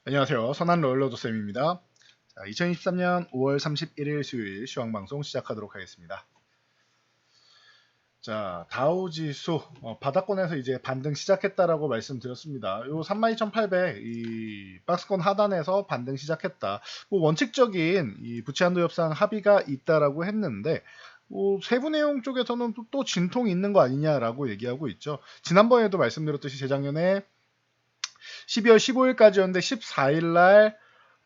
안녕하세요. 선한 로열러도 쌤입니다. 자, 2023년 5월 31일 수요일 시황방송 시작하도록 하겠습니다. 자, 다우지수 바닥권에서 이제 반등 시작했다라고 말씀드렸습니다. 요 32,800 이 박스권 하단에서 반등 시작했다. 뭐 원칙적인 이 부채한도 협상 합의가 있다라고 했는데 세부 내용 쪽에서는 또 진통이 있는 거 아니냐라고 얘기하고 있죠. 지난번에도 말씀드렸듯이 재작년에 12월 15일까지였는데 14일날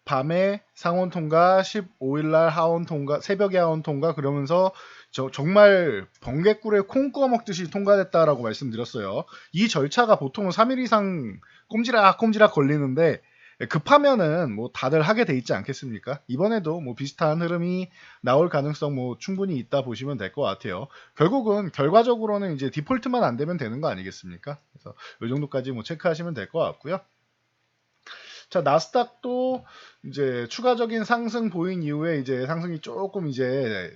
밤에 상원 통과, 15일날 하원 통과, 새벽에 하원 통과 그러면서 정말 번개꿀에 콩 구워 먹듯이 통과됐다라고 말씀드렸어요. 이 절차가 보통은 3일 이상 꼼지락꼼지락 걸리는데 급하면은 뭐 다들 하게 돼 있지 않겠습니까? 이번에도 뭐 비슷한 흐름이 나올 가능성 뭐 충분히 있다 보시면 될 것 같아요. 결국은 결과적으로는 이제 디폴트만 안 되면 되는 거 아니겠습니까? 그래서 이 정도까지 뭐 체크하시면 될 것 같고요. 자, 나스닥도 이제 추가적인 상승 보인 이후에 이제 상승이 조금 이제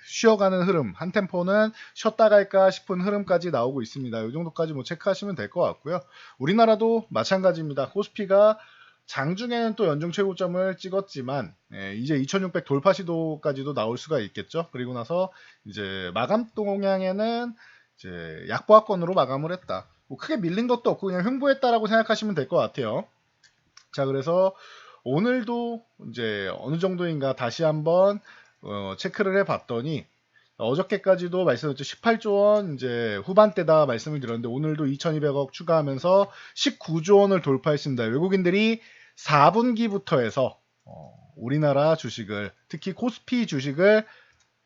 쉬어가는 흐름, 한 템포는 쉬었다 갈까 싶은 흐름까지 나오고 있습니다. 이 정도까지 뭐 체크하시면 될 것 같고요. 우리나라도 마찬가지입니다. 코스피가 장중에는 또 연중 최고점을 찍었지만 이제 2600 돌파 시도까지도 나올 수가 있겠죠. 그리고 나서 이제 마감 동향에는 이제 약보합권으로 마감을 했다. 뭐 크게 밀린 것도 없고 그냥 횡보했다라고 생각하시면 될 것 같아요. 자, 그래서 오늘도 이제 어느 정도인가 다시 한번 체크를 해봤더니 어저께까지도 말씀드렸죠. 18조 원 이제 후반대다 말씀을 드렸는데 오늘도 2,200억 추가하면서 19조 원을 돌파했습니다. 외국인들이 4분기부터 해서 우리나라 주식을 특히 코스피 주식을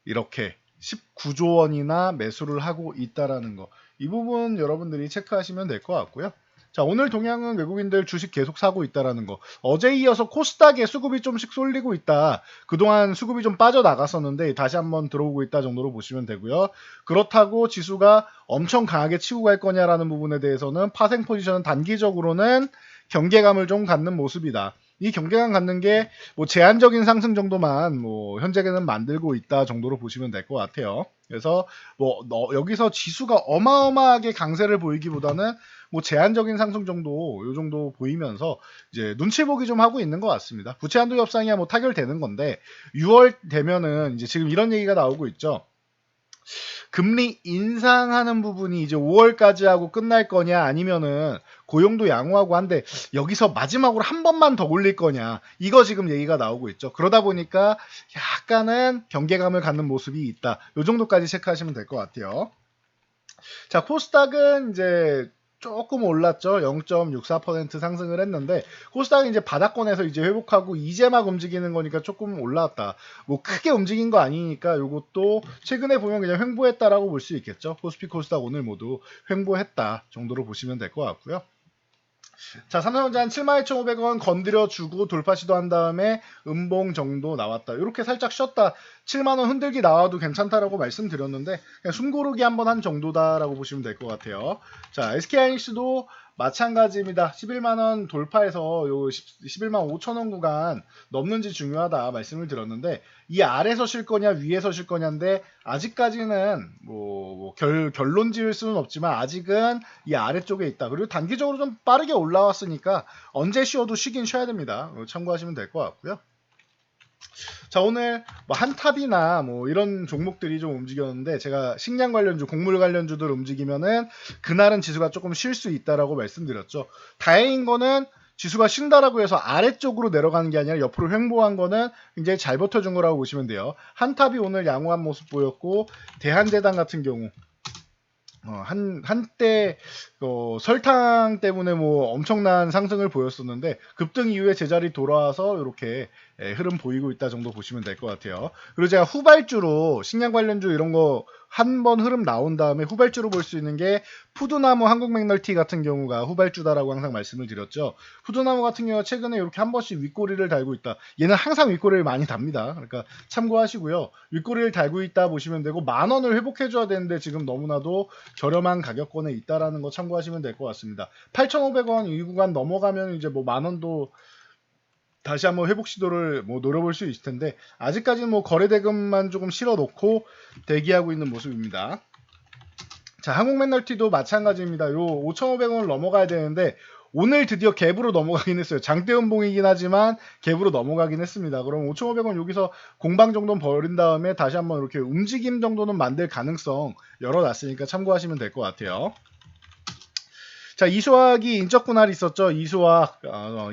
이렇게 19조 원이나 매수를 하고 있다라는 거. 이 부분 여러분들이 체크하시면 될 것 같고요. 자, 오늘 동향은 외국인들 주식 계속 사고 있다라는 거. 어제 이어서 코스닥에 수급이 좀씩 쏠리고 있다. 그동안 수급이 좀 빠져나갔었는데 다시 한번 들어오고 있다 정도로 보시면 되고요. 그렇다고 지수가 엄청 강하게 치고 갈 거냐라는 부분에 대해서는 파생 포지션은 단기적으로는 경계감을 좀 갖는 모습이다. 이 경계감 갖는 게 뭐 제한적인 상승 정도만 뭐 현재는 만들고 있다 정도로 보시면 될 것 같아요. 그래서 뭐 여기서 지수가 어마어마하게 강세를 보이기보다는 뭐 제한적인 상승 정도 요 정도 보이면서 이제 눈치 보기 좀 하고 있는 것 같습니다. 부채 한도 협상이야 뭐 타결되는 건데 6월 되면은 이제 지금 이런 얘기가 나오고 있죠. 금리 인상하는 부분이 이제 5월까지 하고 끝날 거냐 아니면은 고용도 양호하고 한데 여기서 마지막으로 한 번만 더 올릴 거냐 이거 지금 얘기가 나오고 있죠. 그러다 보니까 약간은 경계감을 갖는 모습이 있다. 요 정도까지 체크하시면 될 것 같아요. 자, 코스닥은 이제 조금 올랐죠. 0.64% 상승을 했는데 코스닥은 이제 바닥권에서 이제 회복하고 이제 막 움직이는 거니까 조금 올라왔다. 뭐 크게 움직인 거 아니니까 이것도 최근에 보면 그냥 횡보했다라고 볼 수 있겠죠. 코스피 코스닥 오늘 모두 횡보했다 정도로 보시면 될 것 같고요. 자, 삼성전자 한 72,500원 건드려주고 돌파 시도한 다음에 음봉 정도 나왔다. 이렇게 살짝 쉬었다. 7만원 흔들기 나와도 괜찮다라고 말씀드렸는데 그냥 숨고르기 한번 한 정도다라고 보시면 될 것 같아요. 자, SK하이닉스도 마찬가지입니다. 11만원 돌파해서 요 11만 5천원 구간 넘는지 중요하다 말씀을 드렸는데 이 아래서 쉴 거냐 위에서 쉴 거냐인데 아직까지는 결론 지을 수는 없지만 아직은 이 아래쪽에 있다. 그리고 단기적으로 좀 빠르게 올라왔으니까 언제 쉬어도 쉬긴 쉬어야 됩니다. 참고하시면 될 것 같고요. 자, 오늘 뭐 한탑이나 뭐 이런 종목들이 좀 움직였는데 제가 식량 관련주, 곡물 관련주들 움직이면은 그날은 지수가 조금 쉴 수 있다라고 말씀드렸죠. 다행인 거는 지수가 쉰다라고 해서 아래쪽으로 내려가는 게 아니라 옆으로 횡보한 거는 굉장히 잘 버텨준 거라고 보시면 돼요. 한탑이 오늘 양호한 모습 보였고 대한제당 같은 경우 한때 설탕 때문에 뭐 엄청난 상승을 보였었는데 급등 이후에 제자리 돌아와서 이렇게 흐름 보이고 있다 정도 보시면 될 것 같아요. 그리고 제가 후발주로 식량 관련주 이런 거 한 번 흐름 나온 다음에 후발주로 볼 수 있는 게 푸드나무 한국맥널티 같은 경우가 후발주다라고 항상 말씀을 드렸죠. 푸드나무 같은 경우가 최근에 이렇게 한 번씩 윗꼬리를 달고 있다. 얘는 항상 윗꼬리를 많이 답니다. 그러니까 참고하시고요. 윗꼬리를 달고 있다 보시면 되고 10,000원을 회복해줘야 되는데 지금 너무나도 저렴한 가격권에 있다라는 거 참고하시면 될 것 같습니다. 8,500원 이 구간 넘어가면 이제 뭐 10,000원도 다시 한번 회복 시도를 뭐 노려볼 수 있을 텐데 아직까지는 뭐 거래 대금만 조금 실어 놓고 대기하고 있는 모습입니다. 자, 한국맥널티도 마찬가지입니다. 요 5,500원을 넘어가야 되는데 오늘 드디어 갭으로 넘어가긴 했어요. 장대 음봉이긴 하지만 갭으로 넘어가긴 했습니다. 그럼 5,500원 여기서 공방 정도는 버린 다음에 다시 한번 이렇게 움직임 정도는 만들 가능성 열어놨으니까 참고하시면 될 것 같아요. 자, 이수학이 인적 분할이 있었죠. 이수학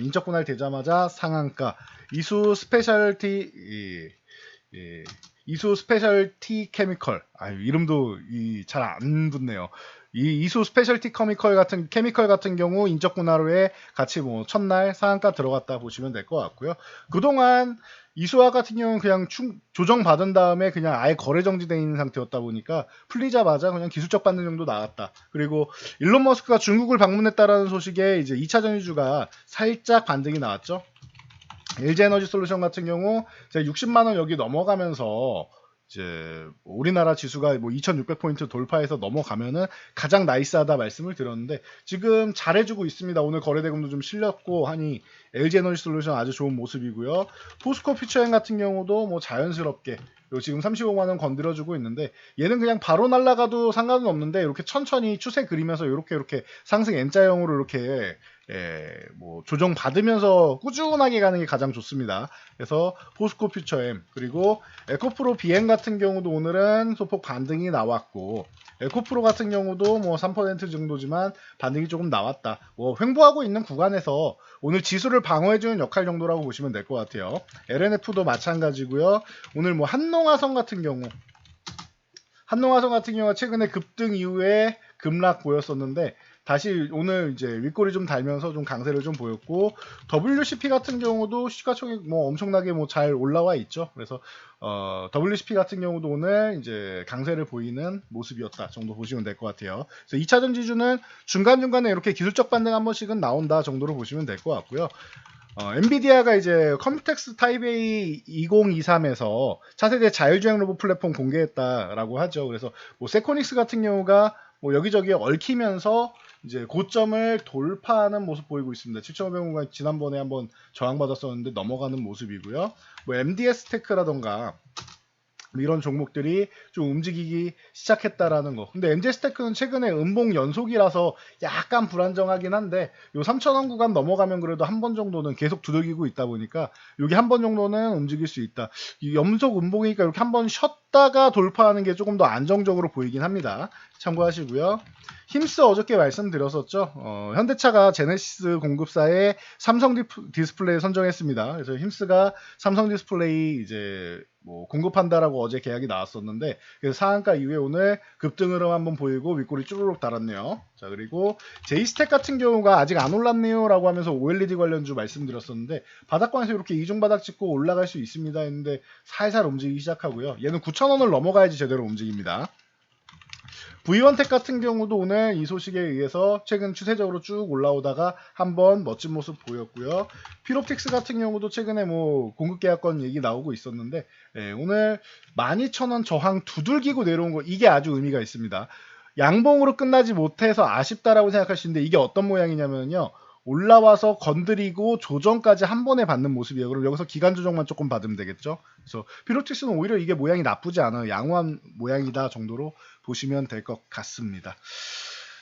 인적 분할 되자마자 상한가. 이수 스페셜티 이수 스페셜티 케미컬. 이름도 잘 안 붙네요. 이 이수 스페셜티 케미컬 같은 경우 인적 분할 후에 같이 뭐 첫날 상한가 들어갔다 보시면 될 것 같고요. 그동안 이수학 같은 경우는 그냥 조정 받은 다음에 그냥 아예 거래 정지되어 있는 상태였다 보니까 풀리자마자 그냥 기술적 반등 정도 나왔다. 그리고 일론 머스크가 중국을 방문했다라는 소식에 이제 2차 전지주가 살짝 반등이 나왔죠. LG에너지 솔루션 같은 경우 60만원 여기 넘어가면서 이제 우리나라 지수가 뭐 2600포인트 돌파해서 넘어가면은 가장 나이스하다 말씀을 드렸는데 지금 잘해주고 있습니다. 오늘 거래대금도 좀 실렸고 하니 LG에너지 솔루션 아주 좋은 모습이고요. 포스코 퓨처엠 같은 경우도 뭐 자연스럽게 지금 35만원 건드려주고 있는데 얘는 그냥 바로 날아가도 상관은 없는데 이렇게 천천히 추세 그리면서 이렇게 상승 N자형으로 이렇게 뭐 조정 받으면서 꾸준하게 가는 게 가장 좋습니다. 그래서 포스코 퓨처엠 그리고 에코프로 비행 같은 경우도 오늘은 소폭 반등이 나왔고 에코프로 같은 경우도 뭐 3% 정도지만 반등이 조금 나왔다. 뭐 횡보하고 있는 구간에서 오늘 지수를 방어해주는 역할 정도라고 보시면 될 것 같아요. LNF도 마찬가지고요. 오늘 뭐 한농화성 같은 경우가 최근에 급등 이후에 급락 보였었는데 다시 오늘 이제 윗골이 좀 달면서 좀 강세를 좀 보였고 WCP 같은 경우도 시가총액 뭐 엄청나게 뭐 잘 올라와 있죠. 그래서 WCP 같은 경우도 오늘 이제 강세를 보이는 모습이었다 정도 보시면 될 것 같아요. 그래서 2차 전지주는 중간중간에 이렇게 기술적 반등 한 번씩은 나온다 정도로 보시면 될 것 같고요. 엔비디아가 이제 컴텍스 타이베이 2023에서 차세대 자율주행 로봇 플랫폼 공개했다라고 하죠. 그래서 뭐 세코닉스 같은 경우가 뭐 여기저기 얽히면서 이제 고점을 돌파하는 모습 보이고 있습니다. 7,500원가 지난번에 한번 저항받았었는데 넘어가는 모습이고요. 뭐 MDS 테크라던가 이런 종목들이 좀 움직이기 시작했다라는 거. 근데 MD스테크는 최근에 음봉 연속이라서 약간 불안정하긴 한데 요 3,000원 구간 넘어가면 그래도 한 번 정도는 계속 두들기고 있다 보니까 여기 한 번 정도는 움직일 수 있다. 이 연속 음봉이니까 이렇게 한 번 쉬었다가 돌파하는 게 조금 더 안정적으로 보이긴 합니다. 참고하시고요. 힘스 어저께 말씀드렸었죠. 현대차가 제네시스 공급사에 삼성 디스플레이 선정했습니다. 그래서 힘스가 삼성 디스플레이 이제 뭐 공급한다라고 어제 계약이 나왔었는데 그래서 상한가 이후에 오늘 급등 흐름 한번 보이고 윗골이 쭈르륵 달았네요. 자, 그리고 제이스텍 같은 경우가 아직 안 올랐네요라고 하면서 OLED 관련주 말씀드렸었는데 바닥권에서 이렇게 이중 바닥 찍고 올라갈 수 있습니다 했는데 살살 움직이기 시작하고요. 얘는 9,000원을 넘어가야지 제대로 움직입니다. V원텍 같은 경우도 오늘 이 소식에 의해서 최근 추세적으로 쭉 올라오다가 한번 멋진 모습 보였고요. 피롭틱스 같은 경우도 최근에 뭐 공급 계약권 얘기 나오고 있었는데 오늘 12,000원 저항 두들기고 내려온 거 이게 아주 의미가 있습니다. 양봉으로 끝나지 못해서 아쉽다라고 생각할 수 있는데 이게 어떤 모양이냐면요. 올라와서 건드리고 조정까지 한 번에 받는 모습이에요. 그럼 여기서 기간 조정만 조금 받으면 되겠죠. 그래서 피로틱스는 오히려 이게 모양이 나쁘지 않아요. 양호한 모양이다 정도로 보시면 될 것 같습니다.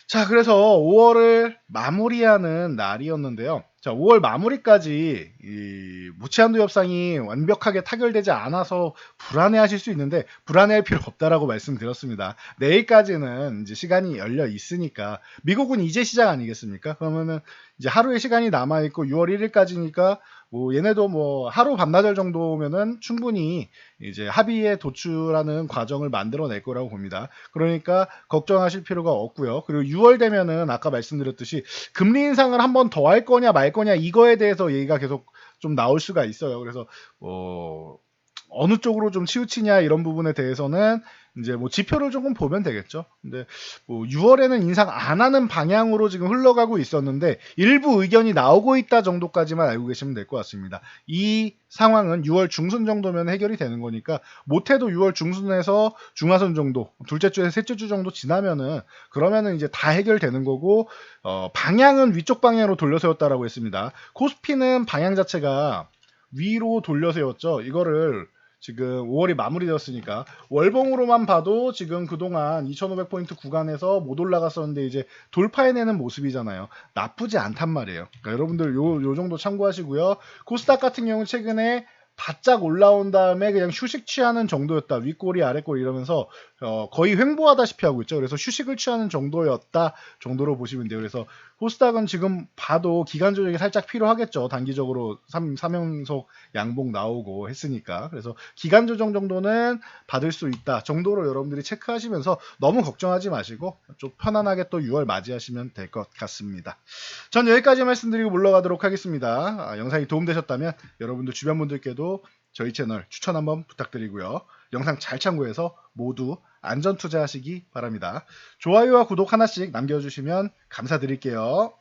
자, 그래서 5월을 마무리하는 날이었는데요. 자, 5월 마무리까지 이 무치한도 협상이 완벽하게 타결되지 않아서 불안해하실 수 있는데 불안해할 필요 없다라고 말씀드렸습니다. 내일까지는 이제 시간이 열려 있으니까 미국은 이제 시작 아니겠습니까? 그러면은 이제 하루의 시간이 남아 있고 6월 1일까지니까 뭐 얘네도 뭐 하루 반나절 정도면은 충분히 이제 합의에 도출하는 과정을 만들어낼 거라고 봅니다. 그러니까 걱정하실 필요가 없고요. 그리고 6월 되면은 아까 말씀드렸듯이 금리 인상을 한 번 더 할 거냐 말 거냐 이거에 대해서 얘기가 계속 좀 나올 수가 있어요. 그래서 어느 쪽으로 좀 치우치냐 이런 부분에 대해서는 이제 뭐 지표를 조금 보면 되겠죠. 근데 뭐 6월에는 인상 안 하는 방향으로 지금 흘러가고 있었는데 일부 의견이 나오고 있다 정도까지만 알고 계시면 될 것 같습니다. 이 상황은 6월 중순 정도면 해결이 되는 거니까 못해도 6월 중순에서 중하순 정도, 둘째 주에서 셋째 주 정도 지나면은 그러면은 이제 다 해결되는 거고 방향은 위쪽 방향으로 돌려 세웠다라고 했습니다. 코스피는 방향 자체가 위로 돌려 세웠죠. 이거를 지금 5월이 마무리되었으니까 월봉으로만 봐도 지금 그동안 2500포인트 구간에서 못 올라갔었는데 이제 돌파해내는 모습이잖아요. 나쁘지 않단 말이에요. 그러니까 여러분들 요 정도 참고하시고요. 코스닥 같은 경우는 최근에 바짝 올라온 다음에 그냥 휴식 취하는 정도였다. 윗꼬리 아랫꼬리 이러면서 거의 횡보하다시피 하고 있죠. 그래서 휴식을 취하는 정도였다 정도로 보시면 돼요. 그래서 코스닥은 지금 봐도 기간 조정이 살짝 필요하겠죠. 단기적으로 3연속 양봉 나오고 했으니까. 그래서 기간 조정 정도는 받을 수 있다 정도로 여러분들이 체크하시면서 너무 걱정하지 마시고 좀 편안하게 또 6월 맞이하시면 될 것 같습니다. 전 여기까지 말씀드리고 물러가도록 하겠습니다. 영상이 도움되셨다면 여러분들 주변 분들께도 저희 채널 추천 한번 부탁드리고요. 영상 잘 참고해서 모두 안전 투자하시기 바랍니다. 좋아요와 구독 하나씩 남겨주시면 감사드릴게요.